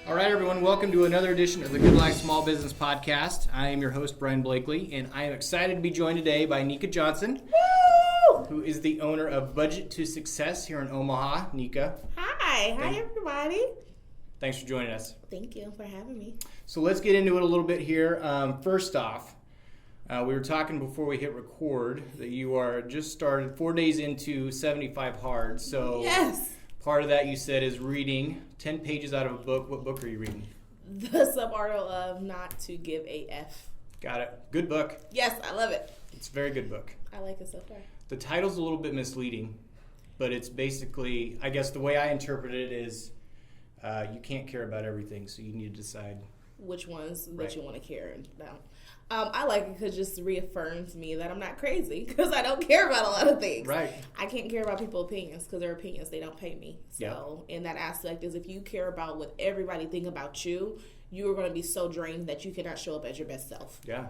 All right, everyone, welcome to another edition of the Good Life Small Business Podcast. I am your host, Brian Blakely, and I am excited to be joined today by Nicka Johnson, who is the owner of Budget to Success here in Omaha. Nicka. Hi everybody. Thanks for joining us. Thank you for having me. So let's get into it a little bit here. First off, we were talking before we hit record that you are just started 4 days into 75 Hard. So yes. Part of that you said is reading 10 pages out of a book. What book are you reading? The Subarticle of Not to Give a F. Got it. Good book. Yes, I love it. It's a very good book. I like it so far. The title's a little bit misleading, but it's basically, I guess the way I interpret it is you can't care about everything, so you need to decide which ones that you want to care about. I like it because it just reaffirms me that I'm not crazy because I don't care about a lot of things. Right. I can't care about people's opinions because their opinions, they don't pay me. So in that aspect is if you care about what everybody think about you, you are going to be so drained that you cannot show up as your best self. Yeah.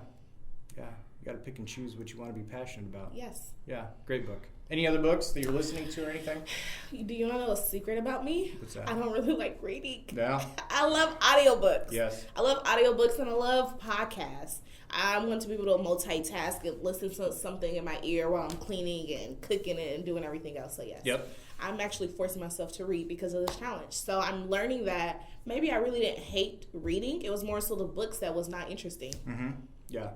You got to pick and choose what you want to be passionate about. Yes. Yeah, great book. Any other books that you're listening to or anything? Do you want to know a secret about me? What's that? I don't really like reading. Yeah. I love audiobooks. Yes. I love audiobooks and I love podcasts. I want to be able to multitask and listen to something in my ear while I'm cleaning and cooking and doing everything else. So yes. Yep. I'm actually forcing myself to read because of this challenge. So I'm learning that maybe I really didn't hate reading. It was more so the books that was not interesting. Mm-hmm. Yeah.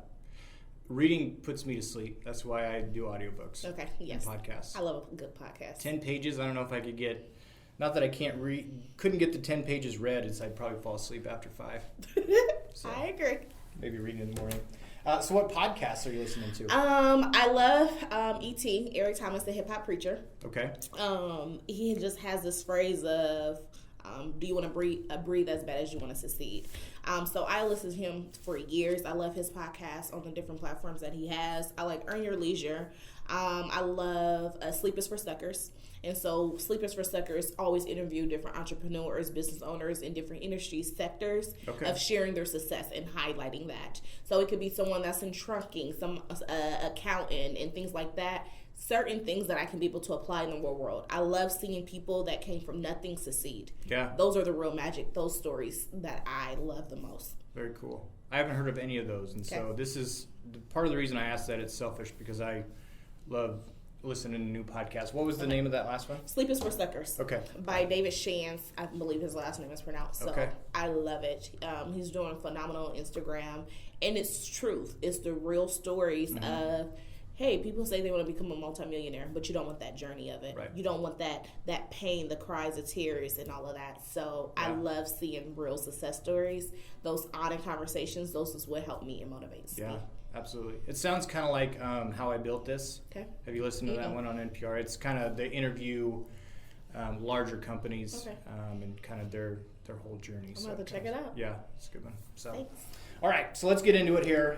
Reading puts me to sleep. That's why I do audiobooks. Okay, yes. And podcasts. I love a good podcast. 10 pages, I don't know if I could get, not that I couldn't get the 10 pages read, I'd probably fall asleep after 5. So, I agree. Maybe reading in the morning. So what podcasts are you listening to? I love E.T., Eric Thomas, the hip-hop preacher. Okay. He just has this phrase of, do you want to breathe as bad as you want to succeed? So I listened to him for years. I love his podcast on the different platforms that he has. I like Earn Your Leisure. I love Sleep is for Suckers. And so Sleep is for Suckers always interview different entrepreneurs, business owners in different industry sectors of sharing their success and highlighting that. So it could be someone that's in trucking, some accountant and things like that. Certain things that I can be able to apply in the real world. I love seeing people that came from nothing succeed. Yeah. Those are the real magic, those stories that I love the most. Very cool. I haven't heard of any of those. And so this is part of the reason I asked that. It's selfish because I love listening to new podcasts. What was the name of that last one? Sleep is for Suckers. Okay. By David Shands. I believe his last name is pronounced. So I love it. He's doing phenomenal on Instagram. And it's truth. It's the real stories of, hey, people say they want to become a multimillionaire, but you don't want that journey of it. Right. You don't want that pain, the cries, the tears, and all of that. So I love seeing real success stories. Those honest conversations, those is what help me and motivates me. Absolutely. It sounds kind of like How I Built This. Okay. Have you listened to that one on NPR? It's kind of, they interview larger companies and kind of their whole journey. I'm going to check it out. Yeah, it's a good one. So, thanks. All right, so let's get into it here.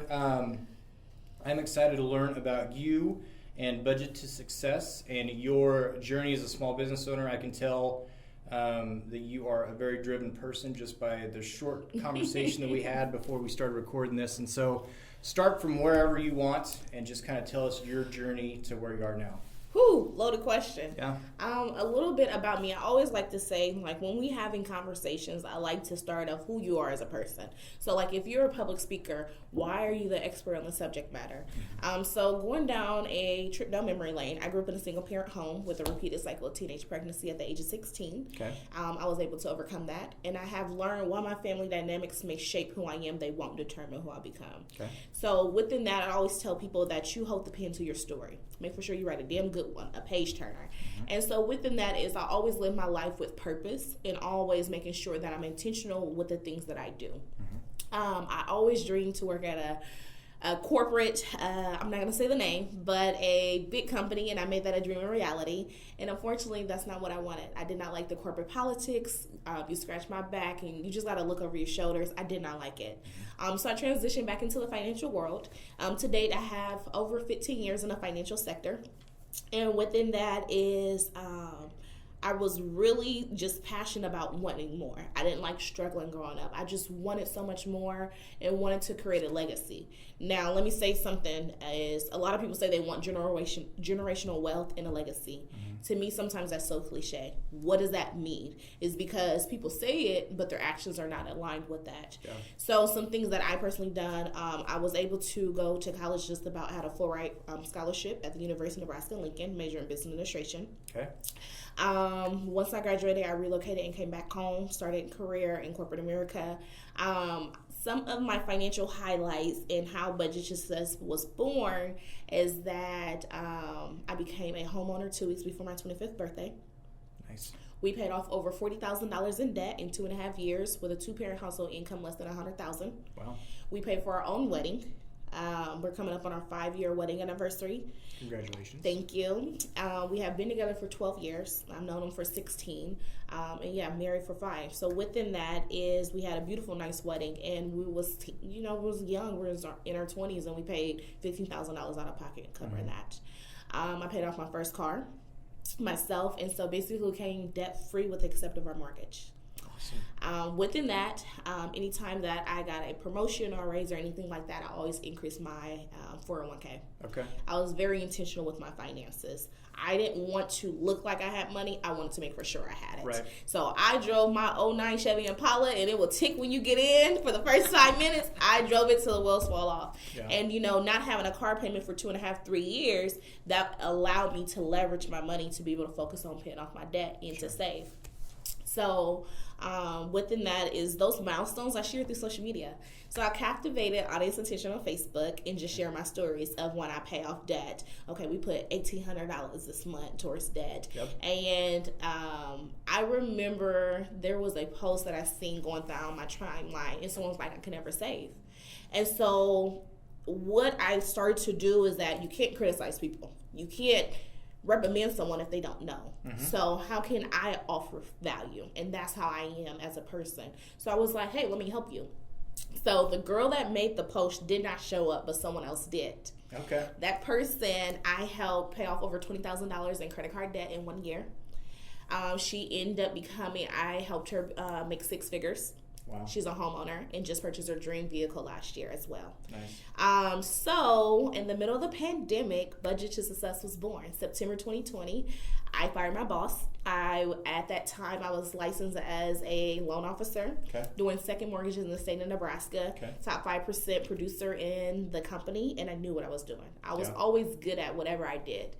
I'm excited to learn about you and Budget to Success and your journey as a small business owner. I can tell that you are a very driven person just by the short conversation that we had before we started recording this. And so start from wherever you want and just kind of tell us your journey to where you are now. Whew, loaded question. Yeah. A little bit about me. I always like to say, like, when we having conversations, I like to start off who you are as a person. So, like, if you're a public speaker, why are you the expert on the subject matter? So going down a trip down memory lane, I grew up in a single-parent home with a repeated cycle of teenage pregnancy at the age of 16. Okay. I was able to overcome that, and I have learned while my family dynamics may shape who I am, they won't determine who I become. Okay. So within that, I always tell people that you hold the pen to your story. Make sure you write a damn good one, a page turner. And so within that is I always live my life with purpose and always making sure that I'm intentional with the things that I do. I always dream to work at a corporate, I'm not going to say the name, but a big company, and I made that a dream a reality. And unfortunately, that's not what I wanted. I did not like the corporate politics. You scratch my back, and you just got to look over your shoulders. I did not like it. So I transitioned back into the financial world. To date, I have over 15 years in the financial sector. And within that is I was really just passionate about wanting more. I didn't like struggling growing up. I just wanted so much more and wanted to create a legacy. Now, let me say something, is a lot of people say they want generational wealth and a legacy. To me, sometimes that's so cliche. What does that mean? Is because people say it, but their actions are not aligned with that. Yeah. So some things that I personally done, I was able to go to college just about, had a full ride scholarship at the University of Nebraska-Lincoln, major in business administration. Okay. Once I graduated, I relocated and came back home, started a career in corporate America. Some of my financial highlights and how Budget Success was born is that I became a homeowner 2 weeks before my 25th birthday. Nice. We paid off over $40,000 in debt in 2.5 years with a 2-parent household income less than $100,000. Wow. We paid for our own wedding. We're coming up on our 5-year wedding anniversary. Congratulations. Thank you. We have been together for 12 years. I've known him for 16. And yeah, married for 5. So within that is we had a beautiful, nice wedding, and we was, we was young. We was in our 20s, and we paid $15,000 out of pocket covering that. I paid off my first car myself, and so basically came debt free with the except of our mortgage. Within that, anytime that I got a promotion or a raise or anything like that, I always increased my 401k. Okay. I was very intentional with my finances. I didn't want to look like I had money. I wanted to make for sure I had it. Right. So I drove my '09 Chevy Impala, and it will tick when you get in for the first 5 minutes. I drove it till the wheels fall off. Yeah. And, not having a car payment for 2.5, 3 years, that allowed me to leverage my money to be able to focus on paying off my debt and to save. So within that is those milestones I share through social media. So I captivated audience attention on Facebook and just share my stories of when I pay off debt. Okay, we put $1,800 this month towards debt. Yep. And I remember there was a post that I seen going down my timeline, and someone was like, I could never save. And so what I started to do is that you can't criticize people. You can't recommend someone if they don't know. So how can I offer value? And that's how I am as a person. So I was like, hey, let me help you. So the girl that made the post did not show up, but someone else did. Okay. That person, I helped pay off over $20,000 in credit card debt in 1 year. She ended up I helped her make 6 figures. Wow. She's a homeowner and just purchased her dream vehicle last year as well. Nice. So in the middle of the pandemic, Budget to Success was born. September 2020, I fired my boss. At that time, I was licensed as a loan officer, doing second mortgages in the state of Nebraska, top 5% producer in the company, and I knew what I was doing. I was always good at whatever I did.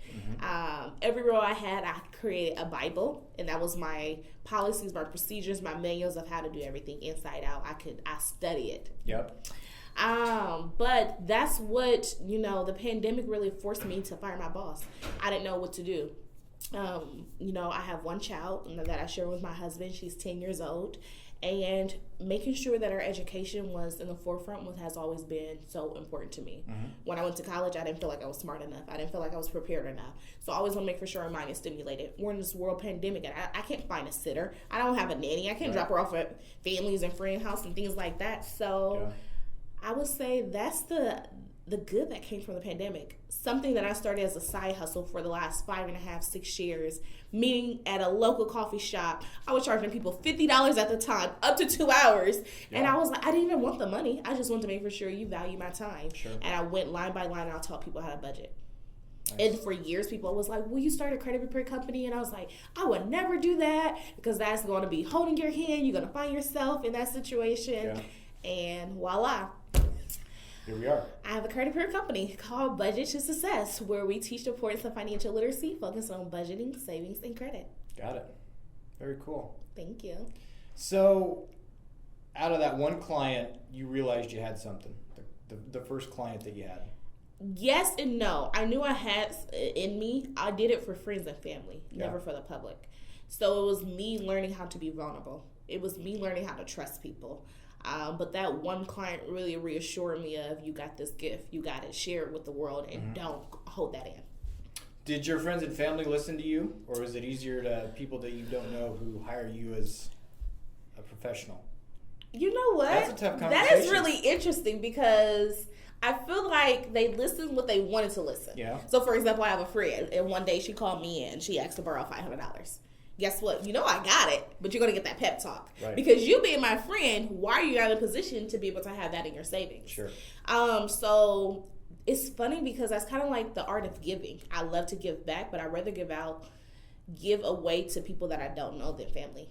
Every role I had, I created a Bible, and that was my policies, my procedures, my manuals of how to do everything inside out. I study it. Yep. But that's what, the pandemic really forced me to fire my boss. I didn't know what to do. I have one child that I share with my husband. She's 10 years old, and making sure that her education was in the forefront has always been so important to me. When I went to college, I didn't feel like I was smart enough. I didn't feel like I was prepared enough. So I always want to make for sure her mind is stimulated. We're in this world pandemic, and I can't find a sitter. I don't have a nanny. I can't drop her off at families and friend house and things like that. So I would say that's the good that came from the pandemic. Something that I started as a side hustle for the last 5.5, 6 years, meeting at a local coffee shop. I was charging people $50 at the time, up to 2 hours. Yeah. And I was like, I didn't even want the money. I just wanted to make for sure you value my time. Sure. And I went line by line, and I taught people how to budget. Nice. And for years, people was like, will you start a credit repair company? And I was like, I would never do that, because that's going to be holding your hand. You're going to find yourself in that situation. Yeah. And voila. Here we are. I have a credit repair company called Budget to Success, where we teach the importance of financial literacy, focused on budgeting, savings, and credit. Got it. Very cool. Thank you. So, out of that one client, you realized you had something, the first client that you had. Yes and no. I knew I had in me. I did it for friends and family, never for the public. So it was me learning how to be vulnerable. It was me learning how to trust people. But that one client really reassured me of, you got this gift, you got to share it with the world, and don't hold that in. Did your friends and family listen to you, or is it easier to people that you don't know who hire you as a professional? You know what? That's a tough conversation. That is really interesting, because I feel like they listened what they wanted to listen. Yeah. So, for example, I have a friend, and one day she called me in. She asked to borrow $500. guess what? You know I got it, but you're going to get that pep talk. Right. Because you being my friend, why are you not in a position to be able to have that in your savings? Sure. So it's funny because that's kind of like the art of giving. I love to give back, but I'd rather give away to people that I don't know than family.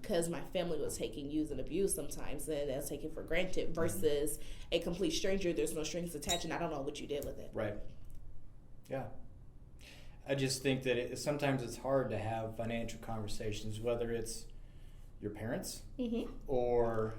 Because my family was taking use and abuse sometimes, and that's taken for granted versus a complete stranger. There's no strings attached, and I don't know what you did with it. Right. Yeah. I just think that sometimes it's hard to have financial conversations, whether it's your parents or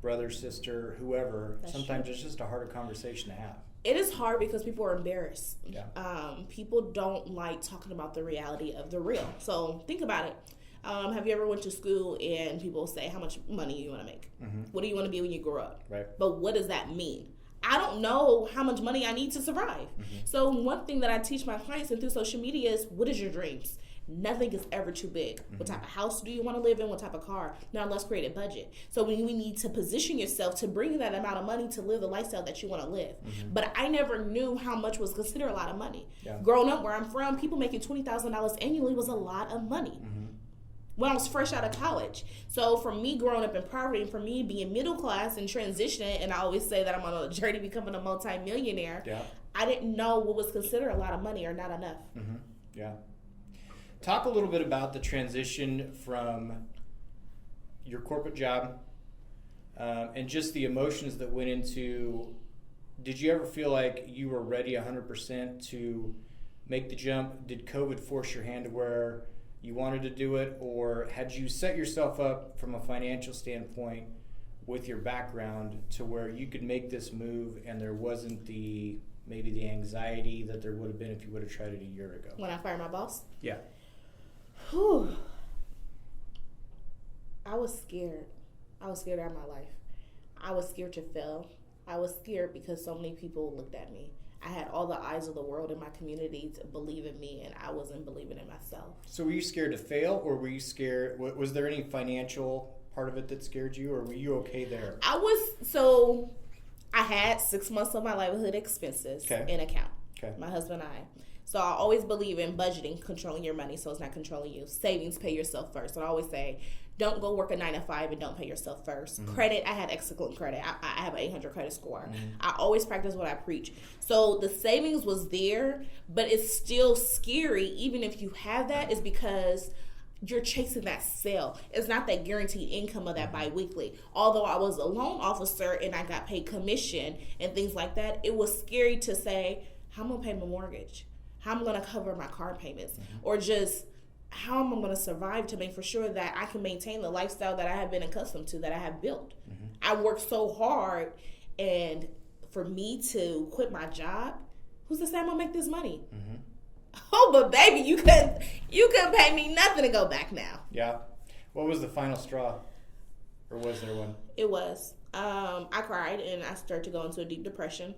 brother, sister, whoever. That's sometimes true. it's just a harder conversation to have. It is hard because people are embarrassed. Yeah. People don't like talking about the reality of the real. So think about it. Have you ever went to school and people say how much money you want to make? What do you want to be when you grow up? Right. But what does that mean? I don't know how much money I need to survive. So one thing that I teach my clients and through social media is, what is your dreams? Nothing is ever too big. What type of house do you want to live in? What type of car? Now let's create a budget. So we need to position yourself to bring that amount of money to live the lifestyle that you want to live. But I never knew how much was considered a lot of money. Yeah. Growing up where I'm from, people making $20,000 annually was a lot of money. When I was fresh out of college. So for me growing up in poverty and for me being middle class and transitioning, and I always say that I'm on a journey becoming a multi-millionaire, I didn't know what was considered a lot of money or not enough. Yeah. Talk a little bit about the transition from your corporate job and just the emotions that went into, did you ever feel like you were ready 100% to make the jump? Did COVID force your hand to where you wanted to do it, or had you set yourself up from a financial standpoint with your background to where you could make this move and there wasn't maybe the anxiety that there would have been if you would have tried it a year ago? When I fired my boss? Yeah. Whew. I was scared. I was scared out of my life. I was scared to fail. I was scared because so many people looked at me. I had all the eyes of the world in my community to believe in me, and I wasn't believing in myself. So were you scared to fail, or were you scared? Was there any financial part of it that scared you, or were you okay there? I had 6 months of my livelihood expenses in account. My husband and I. So I always believe in budgeting, controlling your money so it's not controlling you. Savings, pay yourself first. And I always say, don't go work a 9 to 5 and don't pay yourself first. Credit, I had excellent credit. I have an 800 credit score. I always practice what I preach. So the savings was there, but it's still scary. Even if you have that, is because you're chasing that sale. It's not that guaranteed income of that biweekly. Although I was a loan officer and I got paid commission and things like that, it was scary to say, how am I going to pay my mortgage? How am I going to cover my car payments? Or just how am I going to survive to make for sure that I can maintain the lifestyle that I have been accustomed to, that I have built? I worked so hard, and for me to quit my job, who's to say I'm going to make this money? Oh, but baby, you couldn't pay me nothing to go back now. Yeah. What was the final straw? Or was there one? It was. I cried, and I started to go into a deep depression.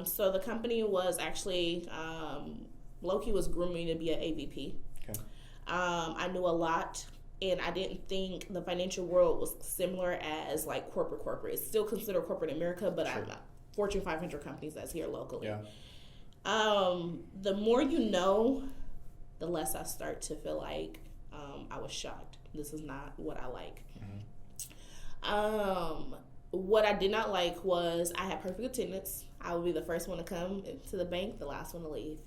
So the company was actually, Loki was grooming to be an AVP. I knew a lot, and I didn't think the financial world was similar as like corporate. It's still considered corporate America, but I'm not. Fortune 500 companies that's here locally. The more you know, the less I start to feel like I was shocked. This is not what I like. What I did not like was I had perfect attendance. I would be the first one to come to the bank, the last one to leave.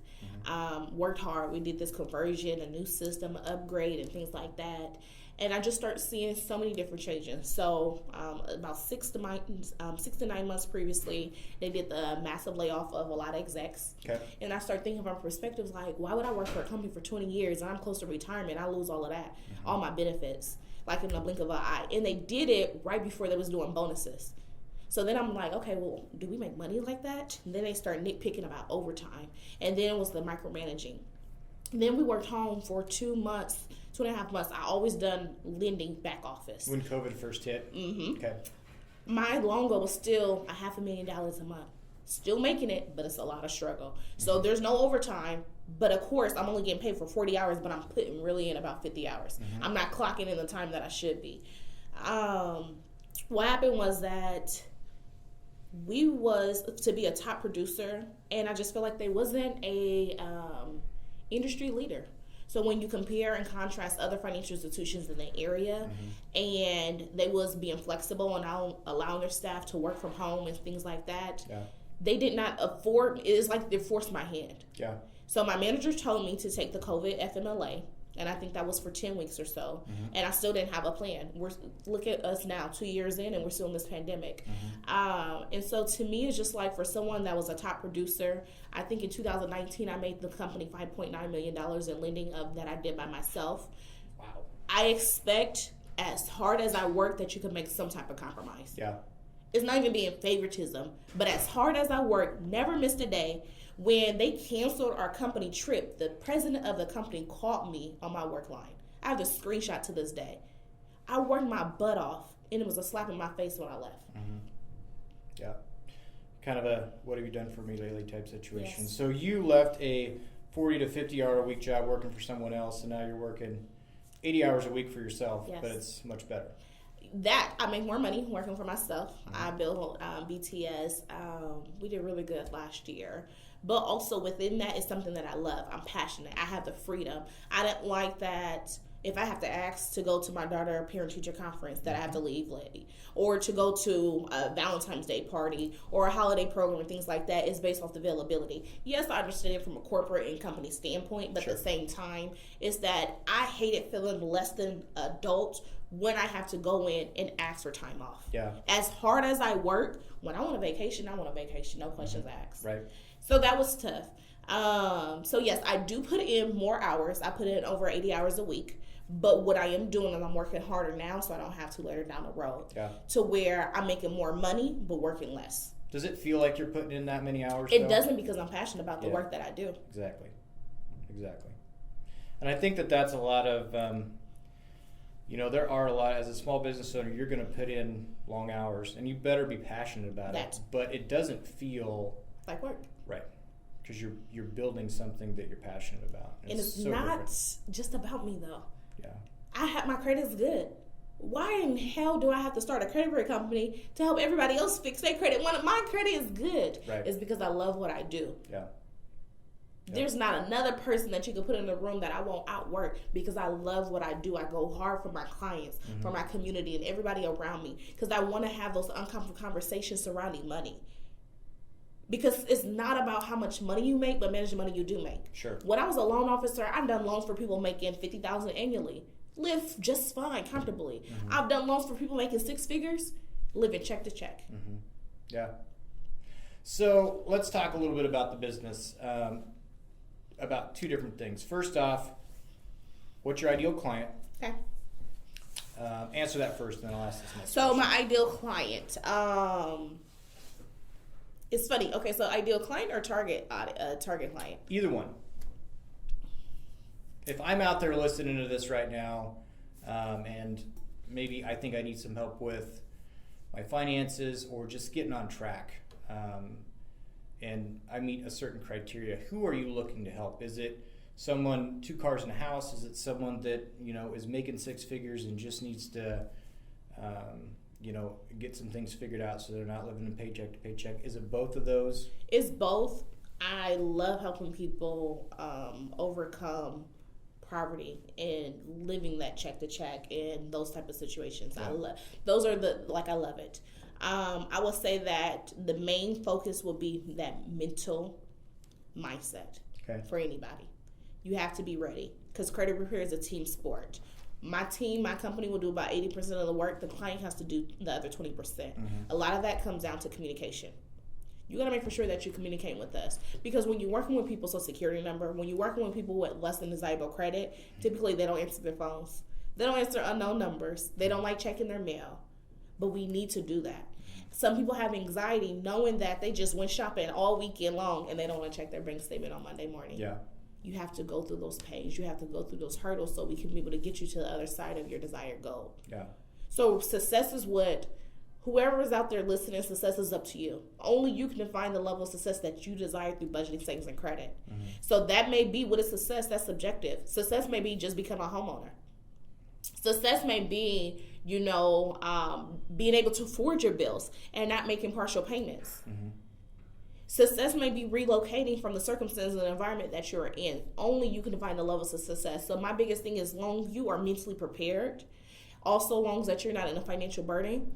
Worked hard. We did this conversion, a new system, an upgrade, and things like that. And I just started seeing so many different changes. So about 6 to 9 months previously, they did the massive layoff of a lot of execs. And I started thinking from perspectives like, why would I work for a company for 20 years and I'm close to retirement? I lose all of that, all my benefits, like in the blink of an eye. And they did it right before they was doing bonuses. So then I'm like, okay, well, do we make money like that? And then they start nitpicking about overtime. And then it was the micromanaging. And then we worked home for 2 months, 2.5 months. I always done lending back office. When COVID first hit? My loan goal was still $500,000 a month. Still making it, but it's a lot of struggle. So there's no overtime. But of course, I'm only getting paid for 40 hours, but I'm putting really in about 50 hours. I'm not clocking in the time that I should be. What happened was that we was to be a top producer, and I just felt like they wasn't a industry leader. So when you compare and contrast other financial institutions in the area, and they was being flexible and allowing their staff to work from home and things like that, they did not afford. It's like they forced my hand. Yeah. So my manager told me to take the COVID FMLA, and I think that was for 10 weeks or so, and I still didn't have a plan. Look at us now, 2 years in, and we're still in this pandemic. And so to me, it's just like for someone that was a top producer, I think in 2019, I made the company $5.9 million in lending that I did by myself. Wow. I expect, as hard as I work, that you can make some type of compromise. Yeah. It's not even being favoritism, but as hard as I work, never missed a day. When they canceled our company trip, the president of the company called me on my work line. I have the screenshot to this day. I worked my butt off, and it was a slap in my face when I left. Yeah. Kind of a what have you done for me lately type situation. Yes. So you left a 40 to 50 hour a week job working for someone else, and now you're working 80 hours a week for yourself, but it's much better. That I make more money working for myself. I built BTS. We did really good last year. But also within that is something that I love. I'm passionate. I have the freedom. I don't like that if I have to ask to go to my daughter parent-teacher conference that I have to leave late, or to go to a Valentine's Day party or a holiday program and things like that is based off the availability. Yes, I understand it from a corporate and company standpoint, but at the same time, it's that I hated feeling less than adult when I have to go in and ask for time off. Yeah. As hard as I work, when I want a vacation, I want a vacation. No questions asked. Right. So that was tough. So yes, I do put in more hours. I put in over 80 hours a week. But what I am doing is I'm working harder now so I don't have to later down the road. Yeah. To where I'm making more money but working less. Does it feel like you're putting in that many hours? It doesn't, because I'm passionate about the work that I do. Exactly. And I think that that's a lot of, there are a lot, as a small business owner, you're going to put in long hours, and you better be passionate about it. But it doesn't feel like work. Right. Because you're building something that you're passionate about. And it's so not just about me, though. Yeah. My credit is good. Why in hell do I have to start a credit bureau company to help everybody else fix their credit? My credit is good. Right. It's because I love what I do. Yeah. There's not another person that you can put in the room that I won't outwork, because I love what I do. I go hard for my clients, for my community, and everybody around me, because I want to have those uncomfortable conversations surrounding money. Because it's not about how much money you make, but manage the money you do make. Sure. When I was a loan officer, I've done loans for people making $50,000 annually. Live just fine, comfortably. I've done loans for people making six figures, living check to check. Yeah. So let's talk a little bit about the business, about two different things. First off, what's your ideal client? Okay. Answer that first, and then I'll ask this next question. So my ideal client, it's funny. Okay, so ideal client or target client? Either one. If I'm out there listening to this right now, and maybe I think I need some help with my finances or just getting on track, and I meet a certain criteria, who are you looking to help? Is it someone 2 cars in a house? Is it someone that is making 6 figures and just needs to get some things figured out so they're not living in paycheck to paycheck? Is it both of those? It's both. I love helping people overcome poverty and living that check to check and those type of situations. Yeah. I love it. I will say that the main focus will be that mental mindset for anybody. You have to be ready, because credit repair is a team sport. My company will do about 80% of the work. The client has to do the other 20%. A lot of that comes down to communication. You got to make for sure that you communicate with us, because when you're working with people's social security number, when you're working with people with less than desirable credit, typically they don't answer their phones. They don't answer unknown numbers. They don't like checking their mail. But we need to do that. Some people have anxiety knowing that they just went shopping all weekend long and they don't want to check their bank statement on Monday morning. Yeah. You have to go through those pains. You have to go through those hurdles so we can be able to get you to the other side of your desired goal. Yeah. So success is whoever is out there listening, success is up to you. Only you can define the level of success that you desire through budgeting, savings, and credit. So that may be, what is success? That's subjective. Success may be just become a homeowner. Success may be, being able to afford your bills and not making partial payments. Success may be relocating from the circumstances and environment that you're in. Only you can define the levels of success. So my biggest thing is long you are mentally prepared. Also, long as that you're not in a financial burden,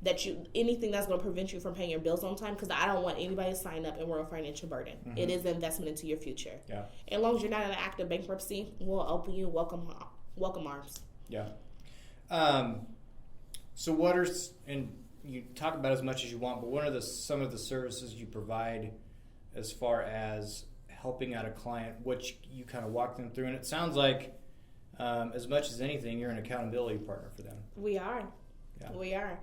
that anything that's going to prevent you from paying your bills on time, because I don't want anybody to sign up and we're a financial burden. Mm-hmm. It is an investment into your future. Yeah. And as long as you're not in an active bankruptcy, we'll open you welcome arms. Yeah. So what are, and you talk about as much as you want, but what are some of the services you provide as far as helping out a client, which you kind of walk them through? And it sounds like as much as anything, you're an accountability partner for them. We are. Yeah. We are.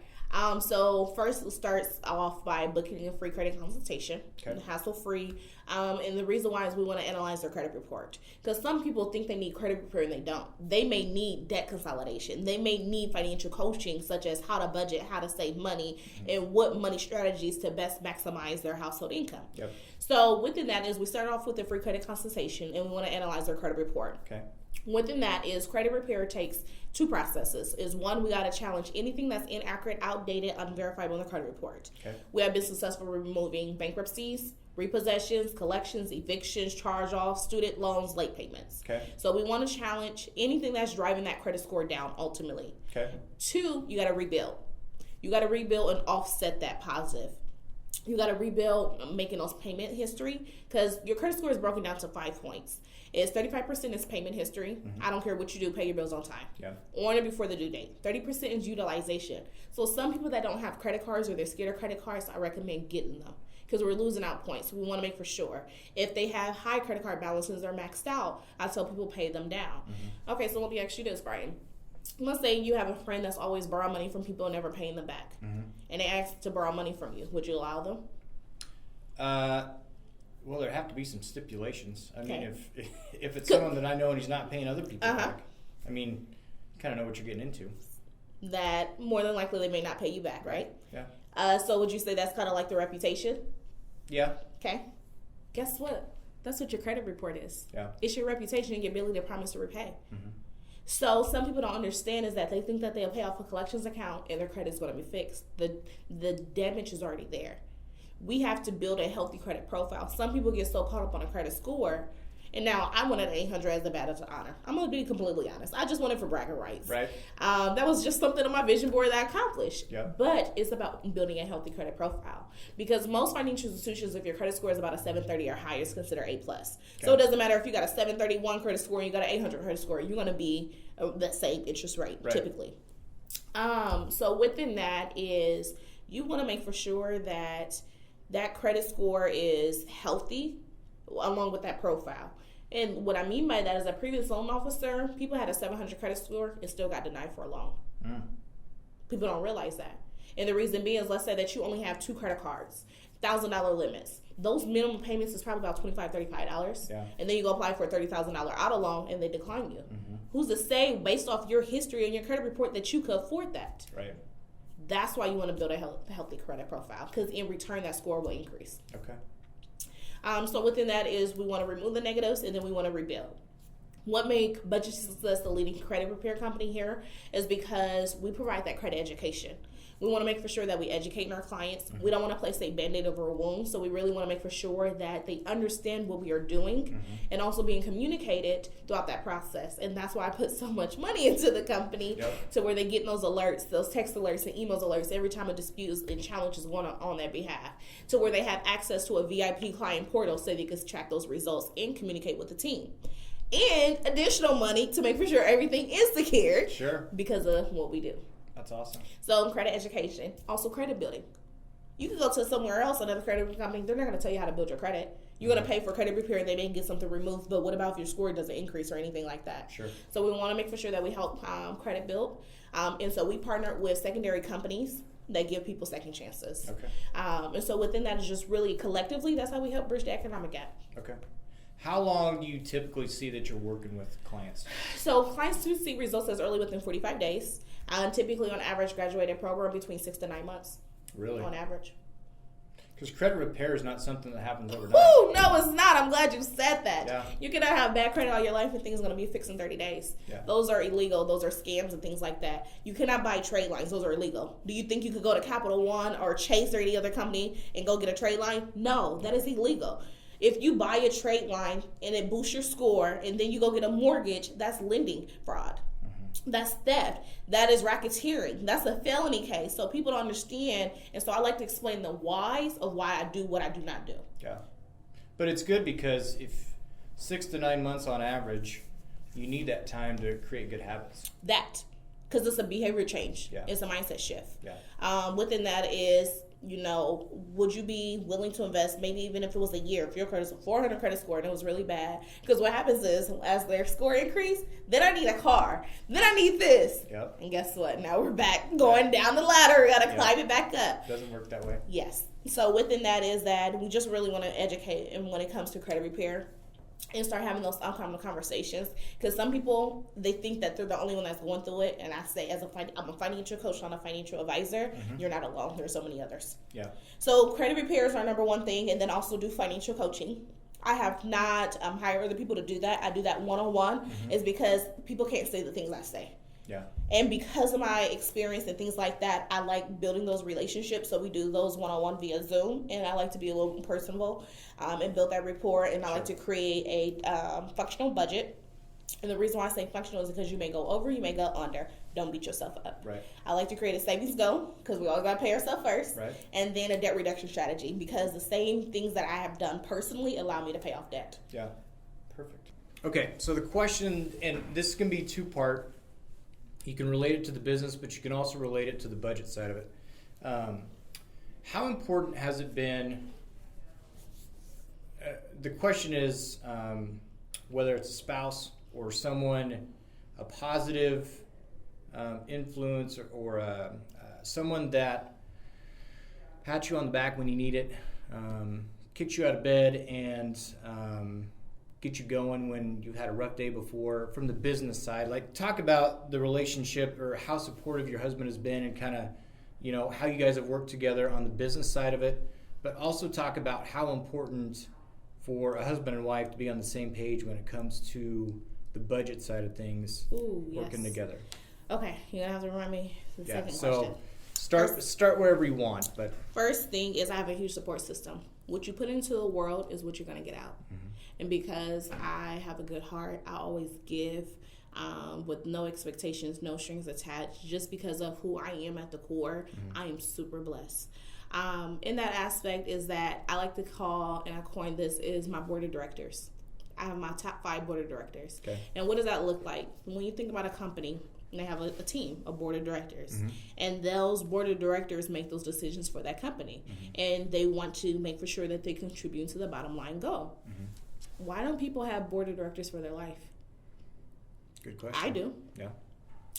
So first it starts off by booking a free credit consultation, hassle-free. And the reason why is we want to analyze their credit report. Because some people think they need credit repair and they don't. They may need debt consolidation. They may need financial coaching, such as how to budget, how to save money, and what money strategies to best maximize their household income. Yep. So within that is we start off with a free credit consultation, and we want to analyze their credit report. Okay. Within that is credit repair takes two processes. Is one, we got to challenge anything that's inaccurate, outdated, unverifiable in the credit report. Okay. We have been successful removing bankruptcies, repossessions, collections, evictions, charge-offs, student loans, late payments. Okay. So we want to challenge anything that's driving that credit score down ultimately. Okay. Two, you got to rebuild. You got to rebuild and offset that positive. You got to rebuild making those payment history, because your credit score is broken down to 5 points. It's 35% is payment history. Mm-hmm. I don't care what you do, pay your bills on time. Yeah. On or before the due date. 30% is utilization. So some people that don't have credit cards or they're scared of credit cards, I recommend getting them, because we're losing out points. We want to make for sure. If they have high credit card balances or maxed out, I tell people pay them down. Mm-hmm. Okay, so let me ask you this, Brian. Let's say you have a friend that's always borrowing money from people and never paying them back. Mm-hmm. And they ask to borrow money from you. Would you allow them? Well, there have to be some stipulations. I mean, if it's someone that I know and he's not paying other people back, I mean, you kind of know what you're getting into. That more than likely they may not pay you back, right? Yeah. So would you say that's kind of like the reputation? Yeah. Okay. Guess what? That's what your credit report is. Yeah. It's your reputation and your ability to promise to repay. Mm-hmm. So some people don't understand is that they think that they'll pay off a collections account and their credit's going to be fixed. The damage is already there. We have to build a healthy credit profile. Some people get so caught up on a credit score, and now I wanted an 800 as a badge of honor. I'm going to be completely honest. I just wanted for bragging rights. Right. That was just something on my vision board that I accomplished. Yep. But it's about building a healthy credit profile, because most financial institutions, if your credit score is about a 730 or higher, is considered A+. Okay. So it doesn't matter if you got a 731 credit score and you got an 800 credit score, you're going to be the same interest rate, right, typically. So within that is you want to make for sure that that credit score is healthy along with that profile. And what I mean by that is a previous loan officer, people had a 700 credit score and still got denied for a loan. Mm. People don't realize that. And the reason being is, let's say that you only have 2 credit cards, $1,000 limits. Those minimum payments is probably about $25, $35. Yeah. And then you go apply for a $30,000 auto loan and they decline you. Mm-hmm. Who's to say, based off your history and your credit report, that you could afford that? Right. That's why you want to build a healthy credit profile, because in return, that score will increase. Okay. So within that is we want to remove the negatives and then we want to rebuild. What make Budget Success the leading credit repair company here is because we provide that credit education. We want to make for sure that we educate our clients. Mm-hmm. We don't want to place a Band-Aid over a wound, so we really want to make for sure that they understand what we are doing, mm-hmm, and also being communicated throughout that process. And that's why I put so much money into the company, yep, to where they get those alerts, those text alerts and emails alerts every time a dispute and challenge is going on their behalf, to where they have access to a VIP client portal so they can track those results and communicate with the team. And additional money to make for sure everything is secured, sure, because of what we do. That's awesome. So credit education, also credit building. You can go to somewhere else, another credit company, they're not going to tell you how to build your credit. You're going to pay for credit repair and they may get something removed, but what about if your score doesn't increase or anything like that? Sure. So we want to make for sure that we help credit build. And so we partner with secondary companies that give people second chances. Okay. And so within that is just really collectively, that's how we help bridge the economic gap. Okay. How long do you typically see that you're working with clients? So clients do see results as early within 45 days. Typically on average graduated program between 6 to 9 months. Really? On average. Because credit repair is not something that happens overnight. Woo! No, it's not. I'm glad you said that. Yeah. You cannot have bad credit all your life and things are going to be fixed in 30 days. Yeah. Those are illegal. Those are scams and things like that. You cannot buy trade lines. Those are illegal. Do you think you could go to Capital One or Chase or any other company and go get a trade line? No, that is illegal. If you buy a trade line and it boosts your score and then you go get a mortgage, that's lending fraud. That's theft. That is racketeering. That's a felony case. So people don't understand. And so I like to explain the whys of why I do what I do not do. Yeah. But it's good because if 6 to 9 months on average, you need that time to create good habits. Because it's a behavior change. Yeah. It's a mindset shift. Yeah. Within that is, would you be willing to invest maybe even if it was a year, if your credit is a 400 credit score and it was really bad? Because what happens is as their score increase, then I need a car, then I need this. Yep. And guess what? Now we're back going down the ladder. We got to climb it back up. Doesn't work that way. Yes. So within that is that we just really want to educate and when it comes to credit repair and start having those uncomfortable conversations, because some people, they think that they're the only one that's going through it. And I say, I'm a financial coach, not a financial advisor. You're not alone. There's so many others. Yeah. So credit repair is our number one thing, and then also do financial coaching. I have not hired other people to do that. I do that one-on-one. Is because people can't say the things I say. Yeah. And because of my experience and things like that, I like building those relationships. So we do those one-on-one via Zoom, and I like to be a little personable and build that rapport. And I like to create a functional budget. And the reason why I say functional is because you may go over, you may go under. Don't beat yourself up. Right. I like to create a savings goal because we always got to pay ourselves first. Right. And then a debt reduction strategy because the same things that I have done personally allow me to pay off debt. Yeah. Perfect. Okay. So the question, and this can be two-part. You can relate it to the business, but you can also relate it to the budget side of it. How important has it been? The question is whether it's a spouse or someone, a positive influence or someone that pats you on the back when you need it, kicks you out of bed and get you going when you've had a rough day before. From the business side, like talk about the relationship or how supportive your husband has been and kind of, how you guys have worked together on the business side of it, but also talk about how important for a husband and wife to be on the same page when it comes to the budget side of things. Ooh, working together. Okay, you're gonna have to remind me the second question. Start wherever you want, but first thing is I have a huge support system. What you put into the world is what you're gonna get out. And because I have a good heart, I always give with no expectations, no strings attached, just because of who I am at the core. I am super blessed. In that aspect is that I like to call, and I coined this, is my board of directors. I have my top 5 board of directors. Okay. And what does that look like? When you think about a company, and they have a team, a board of directors. And those board of directors make those decisions for that company. And they want to make for sure that they contribute to the bottom line goal. Why don't people have board of directors for their life? Good question. I do. Yeah.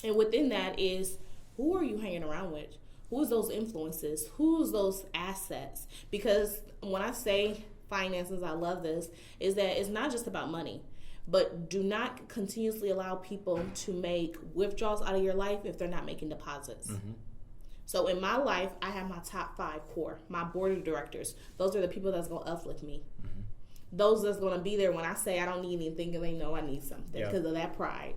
And within that is, who are you hanging around with? Who's those influences? Who's those assets? Because when I say finances, I love this, is that it's not just about money. But do not continuously allow people to make withdrawals out of your life if they're not making deposits. So in my life, I have my top 5 core, my board of directors. Those are the people that's going to uplift me. Those that's going to be there when I say I don't need anything and they know I need something because of that pride.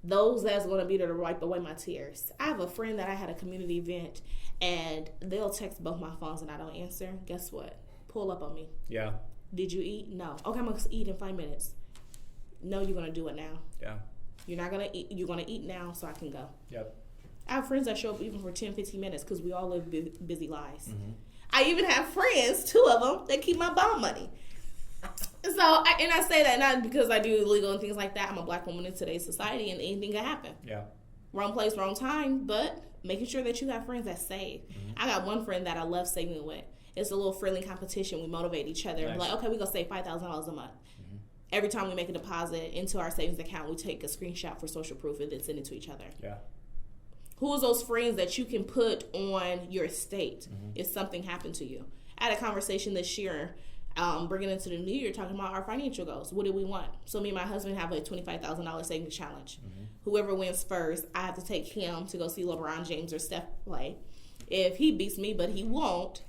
Those that's going to be there to wipe away my tears. I have a friend that I had a community event and they'll text both my phones and I don't answer. Guess what? Pull up on me. Yeah. Did you eat? No. Okay, I'm going to eat in 5 minutes. No, you're going to do it now. Yeah. You're not going to eat. You're going to eat now so I can go. Yep. I have friends that show up even for 10, 15 minutes because we all live busy lives. I even have friends, 2 of them, that keep my bond money. So, I say that not because I do legal and things like that. I'm a black woman in today's society and anything can happen. Yeah. Wrong place, wrong time, but making sure that you have friends that save. I got one friend that I love saving with. It's a little friendly competition. We motivate each other. Nice. Like, okay, we're going to save $5,000 a month. Every time we make a deposit into our savings account, we take a screenshot for social proof and then send it to each other. Yeah. Who is those friends that you can put on your estate if something happened to you? I had a conversation this year, bringing into the new year, talking about our financial goals. What do we want? So me and my husband have a $25,000 savings challenge. Whoever wins first, I have to take him to go see LeBron James or Steph play. If he beats me, but he won't,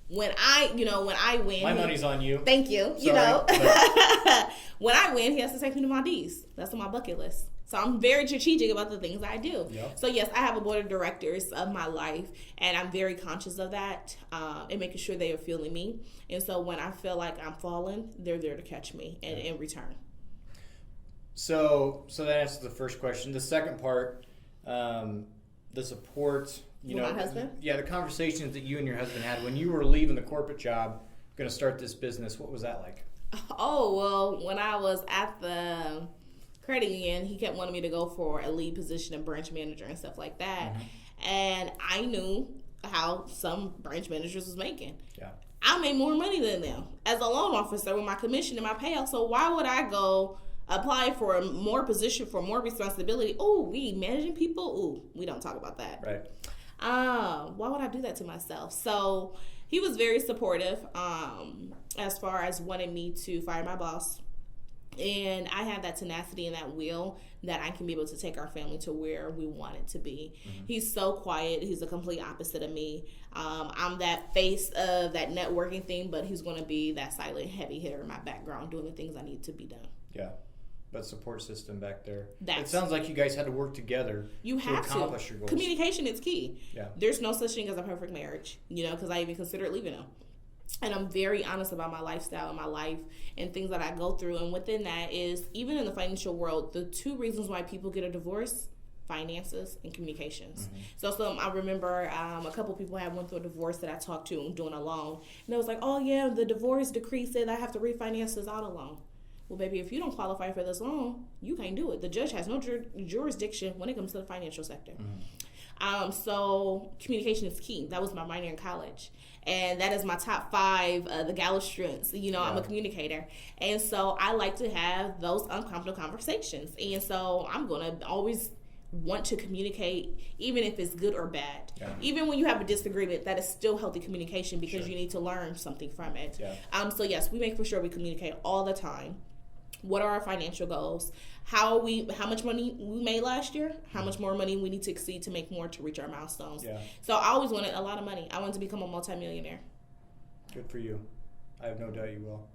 when I win, my money's on you. Thank you. Sorry, When I win, he has to take me to Maldives. That's on my bucket list. So I'm very strategic about the things I do. Yep. So yes, I have a board of directors of my life, and I'm very conscious of that and making sure they are feeling me. And so when I feel like I'm falling, they're there to catch me and in return. So that answers the first question. The second part, the support. With my husband? Yeah, the conversations that you and your husband had when you were leaving the corporate job, going to start this business. What was that like? Oh, well, when I was at the credit union, he kept wanting me to go for a lead position and branch manager and stuff like that. Mm-hmm. And I knew how some branch managers was making. Yeah. I made more money than them as a loan officer with my commission and my payout. So why would I go apply for a more position for more responsibility? Oh, we managing people? Ooh, we don't talk about that. Right. Why would I do that to myself? So he was very supportive as far as wanting me to fire my boss. And I have that tenacity and that will that I can be able to take our family to where we want it to be. Mm-hmm. He's so quiet. He's the complete opposite of me. I'm that face of that networking thing, but he's going to be that silent heavy hitter in my background doing the things I need to be done. Yeah. But support system back there. It sounds like you guys had to work together to accomplish your goals. Communication is key. Yeah. There's no such thing as a perfect marriage, because I even considered leaving him. And I'm very honest about my lifestyle and my life and things that I go through. And within that is, even in the financial world, the two reasons why people get a divorce, finances and communications. Mm-hmm. So I remember a couple people had went through a divorce that I talked to doing a loan. And it was like, oh yeah, the divorce decree said I have to refinance this auto loan. Well, baby, if you don't qualify for this loan, you can't do it. The judge has no jurisdiction when it comes to the financial sector. Mm-hmm. So communication is key. That was my minor in college. And that is my top 5, the Gallup strengths. I'm a communicator. And so I like to have those uncomfortable conversations. And so I'm going to always want to communicate, even if it's good or bad. Yeah. Even when you have a disagreement, that is still healthy communication because you need to learn something from it. Yeah. So yes, we make for sure we communicate all the time. What are our financial goals? How much money we made last year? How much more money we need to exceed to make more to reach our milestones? Yeah. So I always wanted a lot of money. I wanted to become a multimillionaire. Good for you. I have no doubt you will.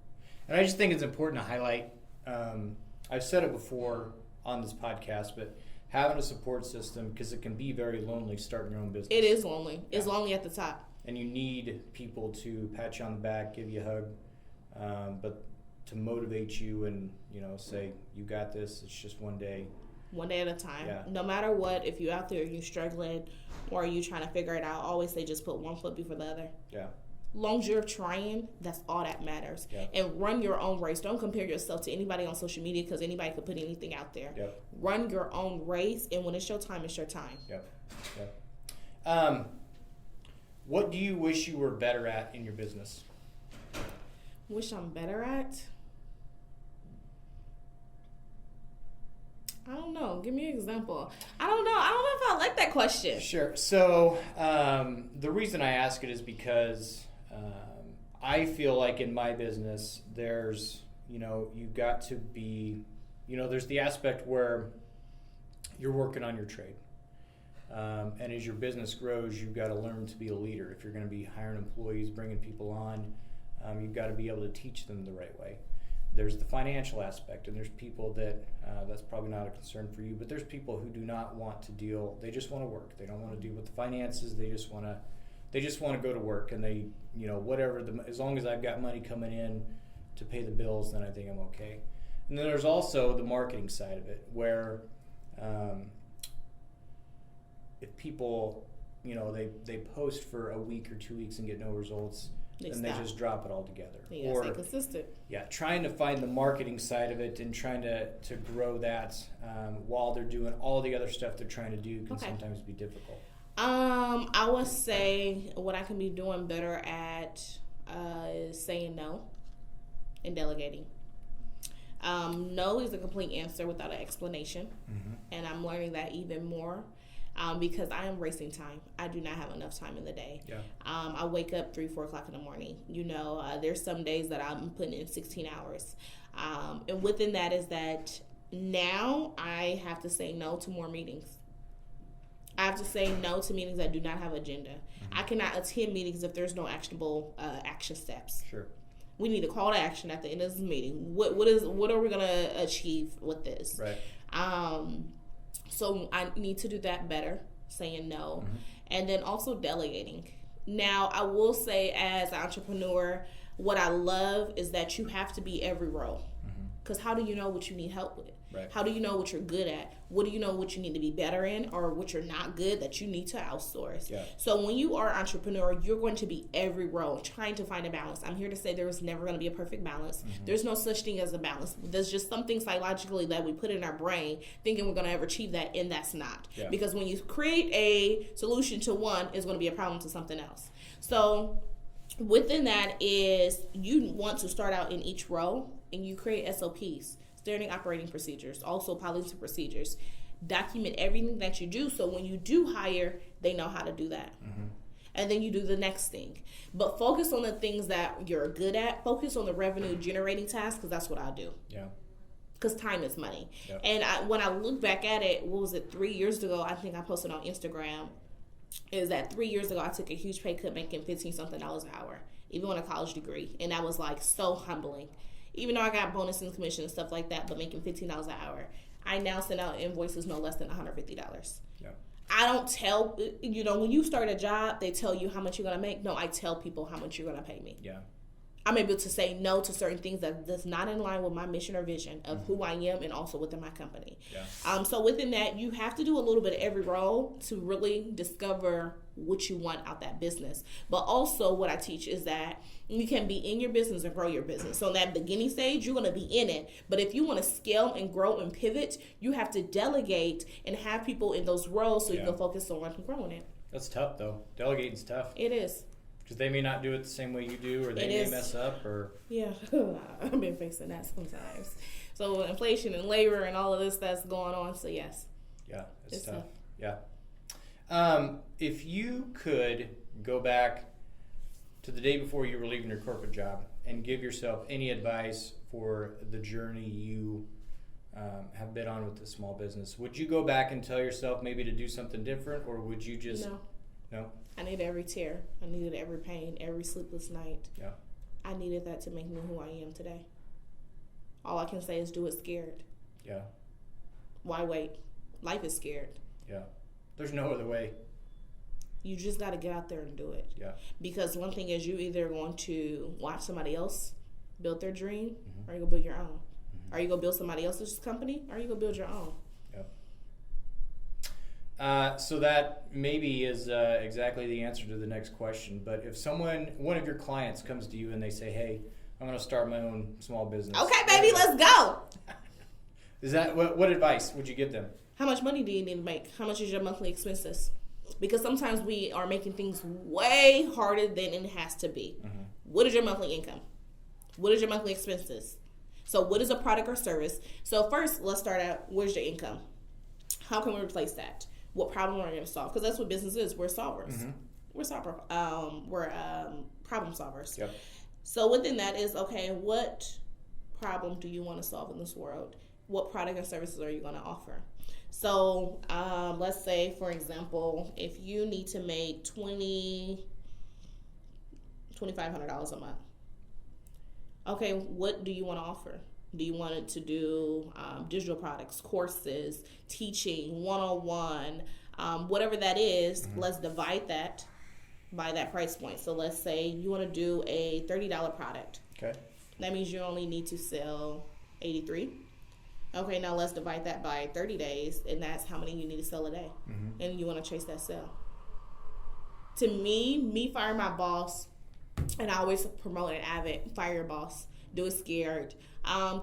And I just think it's important to highlight, I've said it before on this podcast, but having a support system, because it can be very lonely starting your own business. It is lonely. It's lonely at the top. And you need people to pat you on the back, give you a hug, but to motivate you and, say, you got this, it's just one day. One day at a time. Yeah. No matter what, if you're out there, you're struggling, or you're trying to figure it out, always say just put one foot before the other. Yeah. Long as you're trying, that's all that matters. Yeah. And run your own race. Don't compare yourself to anybody on social media because anybody could put anything out there. Yep. Run your own race, and when it's your time, it's your time. Yep. What do you wish you were better at in your business? Wish I'm better at? I don't know. Give me an example. I don't know if I like that question. Sure. So the reason I ask it is because I feel like in my business, there's, you've got to be, there's the aspect where you're working on your trade. And as your business grows, you've got to learn to be a leader. If you're going to be hiring employees, bringing people on, you've got to be able to teach them the right way. There's the financial aspect, and there's people that, that's probably not a concern for you, but there's people who do not want to deal, they just want to work. They don't want to deal with the finances. They just want to go to work, and they, whatever, as long as I've got money coming in to pay the bills, then I think I'm okay. And then there's also the marketing side of it, where if people, they post for a week or 2 weeks and get no results, then they just drop it all together. You gotta stay consistent. Yeah, trying to find the marketing side of it and trying to grow that while they're doing all the other stuff they're trying to do can sometimes be difficult. I would say what I can be doing better at is saying no and delegating. No is a complete answer without an explanation, and I'm learning that even more. Because I am racing time. I do not have enough time in the day. Yeah. I wake up 3-4 o'clock in the morning. There's some days that I'm putting in 16 hours. And within that is that now I have to say no to more meetings. I have to say no to meetings that do not have agenda. I cannot attend meetings if there's no actionable action steps. Sure. We need a call to action at the end of this meeting. What are we gonna achieve with this? Right. So I need to do that better, saying no, and then also delegating. Now I will say, as an entrepreneur, what I love is that you have to be every role. Because how do you know what you need help with? Right. How do you know what you're good at? What do you know what you need to be better in, or what you're not good that you need to outsource? Yeah. So when you are an entrepreneur, you're going to be every role, trying to find a balance. I'm here to say there is never going to be a perfect balance. There's no such thing as a balance. There's just something psychologically that we put in our brain thinking we're going to ever achieve that, and that's not. Yeah. Because when you create a solution to one, it's going to be a problem to something else. So within that is you want to start out in each role, and you create SOPs. Standard operating procedures, also policy procedures. Document everything that you do, so when you do hire, they know how to do that. And then you do the next thing. But focus on the things that you're good at. Focus on the revenue generating tasks, because that's what I do. Yeah. Because time is money. Yep. And when I look back at it, what was it, 3 years ago, I think I posted on Instagram, is that 3 years ago I took a huge pay cut making $15-something an hour, even with a college degree. And that was like so humbling. Even though I got bonuses and commission and stuff like that, but making $15 an hour, I now send out invoices no less than $150. Yeah. I don't tell, when you start a job, they tell you how much you're going to make. No, I tell people how much you're going to pay me. Yeah. I'm able to say no to certain things that's not in line with my mission or vision of who I am, and also within my company. Yeah. So within that, you have to do a little bit of every role to really discover what you want out that business. But also what I teach is that you can be in your business and grow your business. So in that beginning stage, you're going to be in it. But if you want to scale and grow and pivot, you have to delegate and have people in those roles so you can focus on growing it. That's tough, though. Delegating's tough. It is. Because they may not do it the same way you do, or they may mess up, or... Yeah, I've been facing that sometimes. So inflation and labor and all of this that's going on, so yes. Yeah, it's tough. Yeah. If you could go back to the day before you were leaving your corporate job and give yourself any advice for the journey you have been on with the small business, would you go back and tell yourself maybe to do something different, or would you just... No? I needed every tear. I needed every pain, every sleepless night. Yeah. I needed that to make me who I am today. All I can say is do it scared. Yeah. Why wait? Life is scared. Yeah. There's no other way. You just got to get out there and do it. Yeah. Because one thing is, you either going to watch somebody else build their dream, or you go build your own. Are you going to build somebody else's company, or are you going to build your own? So that maybe is exactly the answer to the next question. But if one of your clients comes to you and they say, "Hey, I'm going to start my own small business." Okay, baby, let's go. Is that what advice would you give them? How much money do you need to make? How much is your monthly expenses? Because sometimes we are making things way harder than it has to be. What is your monthly income? What is your monthly expenses? So what is a product or service? So first, let's start out, where's your income? How can we replace that? What problem are we going to solve? Because that's what business is. We're solvers. We're problem solvers. Yep. So within that is, okay, what problem do you want to solve in this world? What product and services are you going to offer? So let's say, for example, if you need to make $2,500 a month. Okay, what do you want to offer? Do you want it to do digital products, courses, teaching, one-on-one, whatever that is? Let's divide that by that price point. So let's say you want to do a $30 product. Okay. That means you only need to sell 83. Okay, now let's divide that by 30 days, and that's how many you need to sell a day. And you want to chase that sale. To me firing my boss, and I always promote an avid, fire your boss. Do it scared.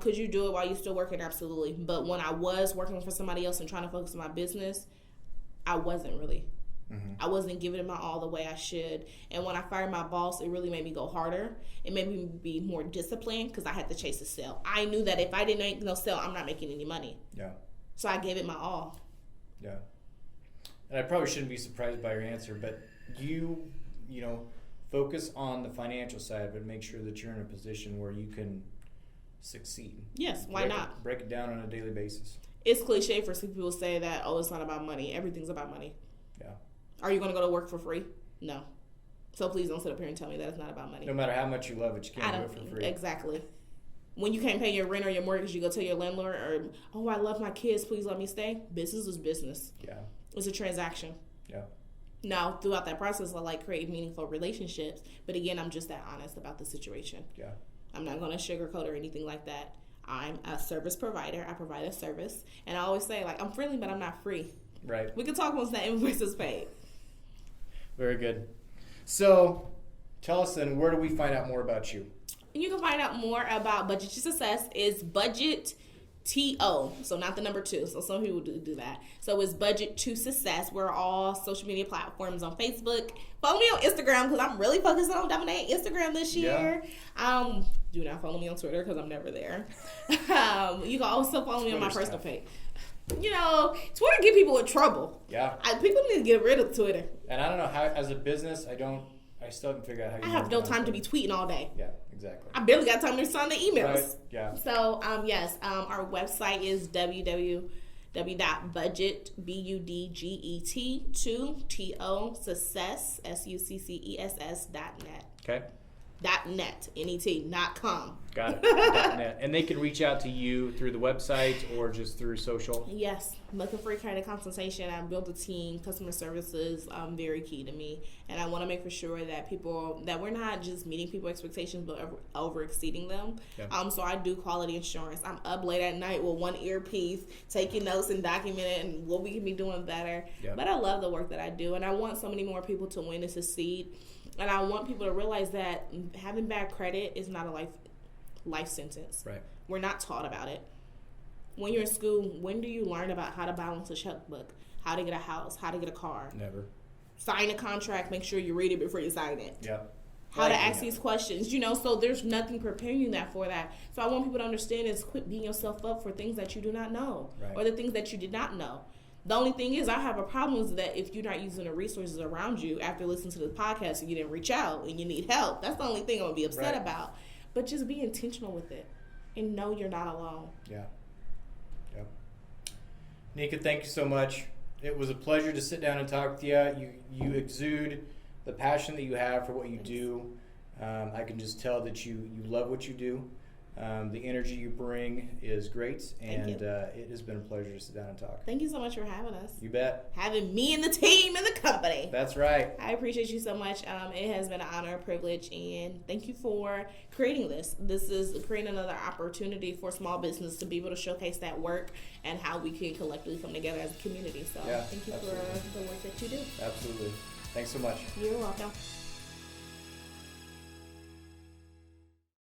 Could you do it while you're still working? Absolutely. But when I was working for somebody else and trying to focus on my business, I wasn't really. I wasn't giving it my all the way I should. And when I fired my boss, it really made me go harder. It made me be more disciplined because I had to chase a sale. I knew that if I didn't make no sale, I'm not making any money. Yeah. So I gave it my all. Yeah. And I probably shouldn't be surprised by your answer, but you focus on the financial side, but make sure that you're in a position where you can succeed. Yes, why not? Break it down on a daily basis. It's cliche for some people to say that, oh, it's not about money. Everything's about money. Yeah. Are you going to go to work for free? No. So please don't sit up here and tell me that it's not about money. No matter how much you love it, you can't do it for free. Exactly. When you can't pay your rent or your mortgage, you go tell your landlord, or, oh, I love my kids, please let me stay. Business is business. Yeah. It's a transaction. Yeah. Now, throughout that process, I like create meaningful relationships. But again, I'm just that honest about the situation. Yeah. I'm not going to sugarcoat or anything like that. I'm a service provider. I provide a service. And I always say, like, I'm friendly, but I'm not free. Right. We can talk once that invoice is paid. Very good. So, tell us then, where do we find out more about you? You can find out more about Budget to Success. Is Budget TO, so not the number 2. So some people do that. So it's Budget to Success. We're all social media platforms on Facebook. Follow me on Instagram because I'm really focused on dominating Instagram this year. Yeah. Do not follow me on Twitter because I'm never there. You can also follow me on my personal page. You know, Twitter get people in trouble. Yeah. People need to get rid of Twitter. And I don't know how, as a business, I still haven't figured out how you I have no time to be tweeting all day. Yeah, exactly. I barely got time to respond to emails. Right. Yeah. So, yes, our website is www.budget2success.net. Okay. .net, N-E-T, not .com. Got it. .net. And they can reach out to you through the website or just through social? Yes. Looking for a kind of consultation. I built a team. Customer service is very key to me. And I want to make for sure that that we're not just meeting people's expectations, but over exceeding them. Yeah. So I do quality assurance. I'm up late at night with one earpiece, taking notes and documenting and what we can be doing better. Yeah. But I love the work that I do. And I want so many more people to win and succeed. And I want people to realize that having bad credit is not a life sentence. Right. We're not taught about it. When you're in school, when do you learn about how to balance a checkbook, how to get a house, how to get a car? Never. Sign a contract, make sure you read it before you sign it. Yeah. How to ask these questions, so there's nothing preparing you for that. So I want people to understand is quit beating yourself up for things that you do not know, right, or the things that you did not know. The only thing is, I have a problem is that if you're not using the resources around you after listening to the podcast and you didn't reach out and you need help, that's the only thing I'm going to be upset about. But just be intentional with it and know you're not alone. Yeah. Yep. Nicka, thank you so much. It was a pleasure to sit down and talk with you. You exude the passion that you have for what you do. I can just tell that you love what you do. The energy you bring is great, and it has been a pleasure to sit down and talk. Thank you so much for having us. You bet. Having me and the team and the company. That's right. I appreciate you so much. It has been an honor, a privilege, and thank you for creating this. This is creating another opportunity for small business to be able to showcase that work and how we can collectively come together as a community. So thank you for the work that you do. Absolutely. Thanks so much. You're welcome.